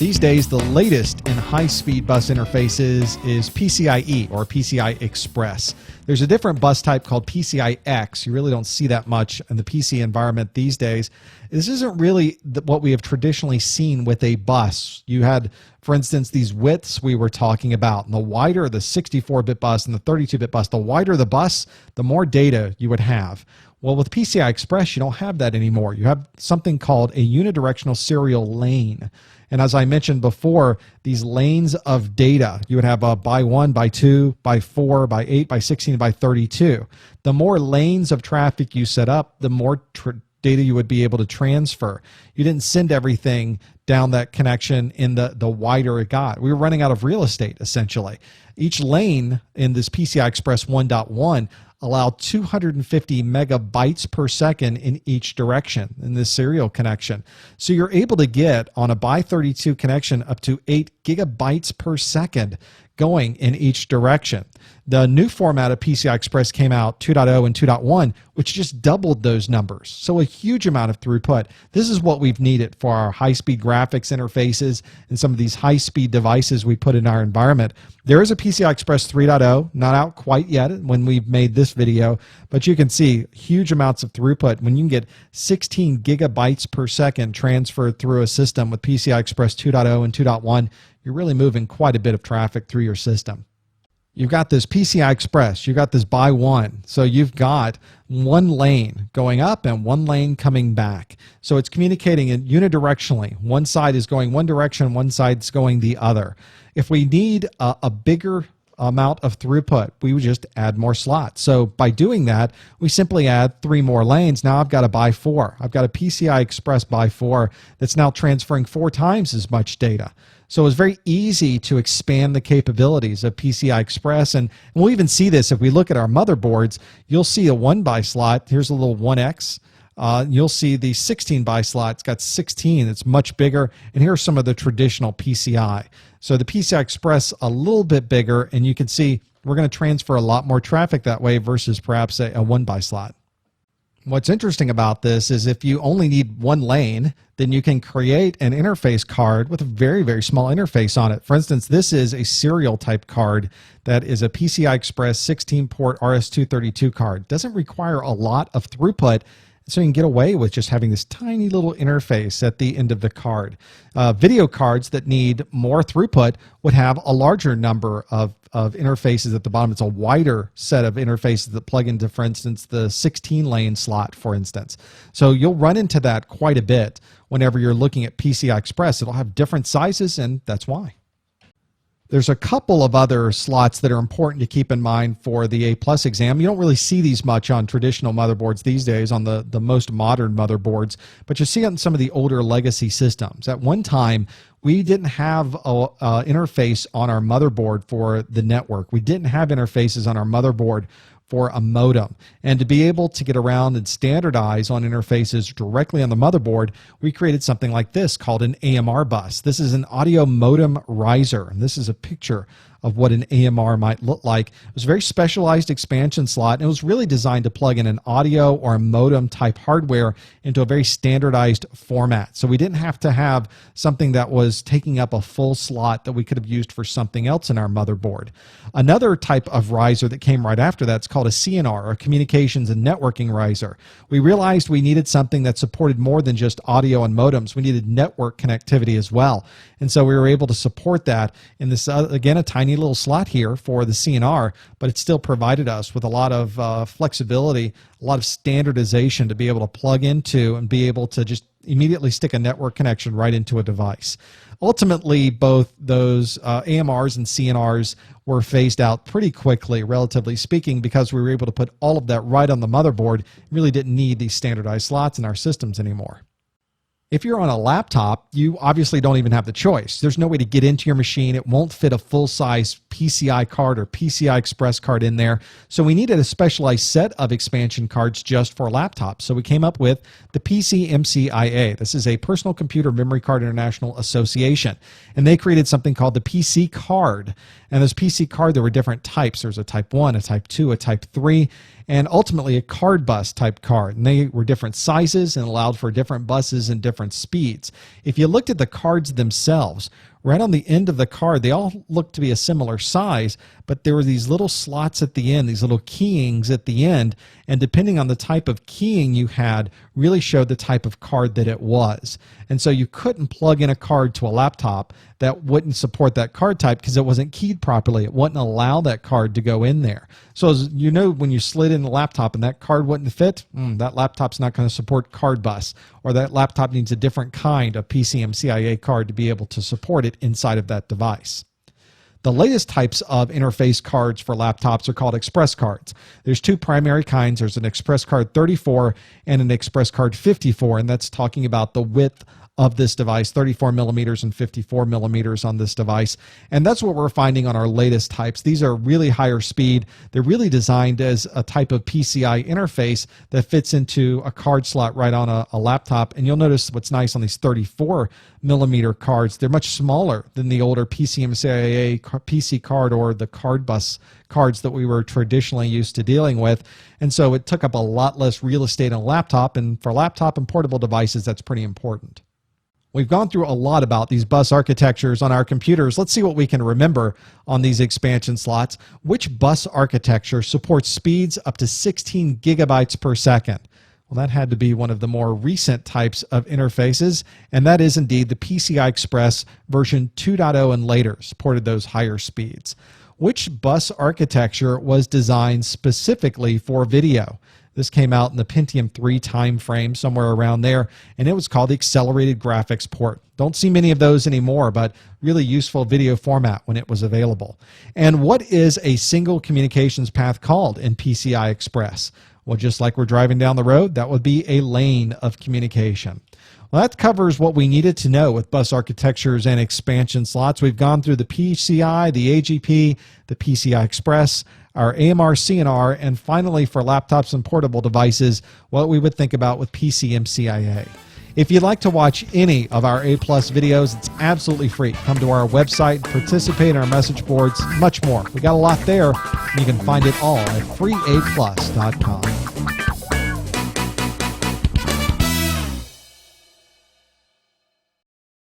These days, the latest in high-speed bus interfaces is PCIe or PCI Express. There's a different bus type called PCI X. You really don't see that much in the PC environment these days. This isn't really what we have traditionally seen with a bus. You had, for instance, these widths we were talking about. And the wider the 64-bit bus and the 32-bit bus, the wider the bus, the more data you would have. Well, with PCI Express, you don't have that anymore. You have something called a unidirectional serial lane. And as I mentioned before, these lanes of data, you would have a by 1, by 2, by 4, by 8, by 16, by 32. The more lanes of traffic you set up, the more data you would be able to transfer. You didn't send everything down that connection in the wider it got. We were running out of real estate, essentially. Each lane in this PCI Express 1.1 allowed 250 megabytes per second in each direction in this serial connection. So you're able to get on a by 32 connection up to 8 gigabytes per second going in each direction. The new format of PCI Express came out 2.0 and 2.1, which just doubled those numbers. So a huge amount of throughput. This is what we've needed for our high-speed graphics interfaces and some of these high-speed devices we put in our environment. There is a PCI Express 3.0, not out quite yet when we've made this video, but you can see huge amounts of throughput. When you can get 16 gigabytes per second transferred through a system with PCI Express 2.0 and 2.1, you're really moving quite a bit of traffic through your system. You've got this PCI Express, you've got this by 1, so you've got one lane going up and one lane coming back. So it's communicating unidirectionally. One side is going one direction, one side's going the other. If we need a bigger amount of throughput, we would just add more slots. So by doing that, we simply add 3 more lanes. Now I've got a by 4. I've got a PCI Express by 4 that's now transferring 4 times as much data. So it's very easy to expand the capabilities of PCI Express. And we'll even see this if we look at our motherboards. You'll see a 1 by slot. Here's a little 1X. You'll see the 16 by slot. It's got 16. It's much bigger. And here are some of the traditional PCI. So the PCI Express a little bit bigger, and you can see we're going to transfer a lot more traffic that way versus perhaps a 1 by slot. What's interesting about this is if you only need one lane, then you can create an interface card with a very, very small interface on it. For instance, this is a serial type card that is a PCI Express 16-port RS-232 card. It doesn't require a lot of throughput, so you can get away with just having this tiny little interface at the end of the card. Video cards that need more throughput would have a larger number of interfaces at the bottom. It's a wider set of interfaces that plug into, for instance, the 16-lane slot, for instance. So you'll run into that quite a bit whenever you're looking at PCI Express. It'll have different sizes, and that's why. There's a couple of other slots that are important to keep in mind for the A+ exam. You don't really see these much on traditional motherboards these days, on the most modern motherboards, but you see it on some of the older legacy systems. At one time, we didn't have an interface on our motherboard for the network. We didn't have interfaces on our motherboard for a modem. And to be able to get around and standardize on interfaces directly on the motherboard, we created something like this called an AMR bus. This is an audio modem riser, and this is a picture of what an AMR might look like. It was a very specialized expansion slot, and it was really designed to plug in an audio or a modem type hardware into a very standardized format. So we didn't have to have something that was taking up a full slot that we could have used for something else in our motherboard. Another type of riser that came right after that is called a CNR, or Communications and Networking Riser. We realized we needed something that supported more than just audio and modems. We needed network connectivity as well. And so we were able to support that in this, again, a tiny little slot here for the CNR, but it still provided us with a lot of flexibility, a lot of standardization to be able to plug into and be able to just immediately stick a network connection right into a device. Ultimately, both those AMRs and CNRs were phased out pretty quickly, relatively speaking, because we were able to put all of that right on the motherboard. Really didn't need these standardized slots in our systems anymore. If you're on a laptop, you obviously don't even have the choice. There's no way to get into your machine. It won't fit a full-size PCI card or PCI Express card in there. So we needed a specialized set of expansion cards just for laptops. So we came up with the PCMCIA. This is a Personal Computer Memory Card International Association. And they created something called the PC card. And this PC card, there were different types. There's a Type 1, a Type 2, a Type 3, and ultimately a card bus type card. And they were different sizes and allowed for different buses and different different speeds. If you looked at the cards themselves, right on the end of the card, they all look to be a similar size, but there were these little slots at the end, these little keyings at the end, and depending on the type of keying you had, really showed the type of card that it was. And so you couldn't plug in a card to a laptop that wouldn't support that card type because it wasn't keyed properly. It wouldn't allow that card to go in there. So as you know, when you slid in the laptop and that card wouldn't fit, that laptop's not going to support card bus, or that laptop needs a different kind of PCMCIA card to be able to support it inside of that device. The latest types of interface cards for laptops are called Express cards. There's two primary kinds. There's an Express card 34 and an Express card 54, and that's talking about the width of this device, 34 millimeters and 54 millimeters on this device. And that's what we're finding on our latest types. These are really higher speed. They're really designed as a type of PCI interface that fits into a card slot right on a laptop. And you'll notice what's nice on these 34 millimeter cards, they're much smaller than the older PCMCIA PC card or the card bus cards that we were traditionally used to dealing with. And so it took up a lot less real estate on a laptop. And for laptop and portable devices, that's pretty important. We've gone through a lot about these bus architectures on our computers. Let's see what we can remember on these expansion slots. Which bus architecture supports speeds up to 16 gigabytes per second? Well, that had to be one of the more recent types of interfaces, and that is indeed the PCI Express version 2.0 and later supported those higher speeds. Which bus architecture was designed specifically for video? This came out in the Pentium 3 time frame, somewhere around there, and it was called the Accelerated Graphics Port. Don't see many of those anymore, but really useful video format when it was available. And what is a single communications path called in PCI Express? Well, just like we're driving down the road, that would be a lane of communication. Well, that covers what we needed to know with bus architectures and expansion slots. We've gone through the PCI, the AGP, the PCI Express, our AMR CNR, and finally for laptops and portable devices, what we would think about with PCMCIA. If you'd like to watch any of our A+ videos, it's absolutely free. Come to our website, participate in our message boards, much more. We got a lot there. You can find it all at freeaplus.com.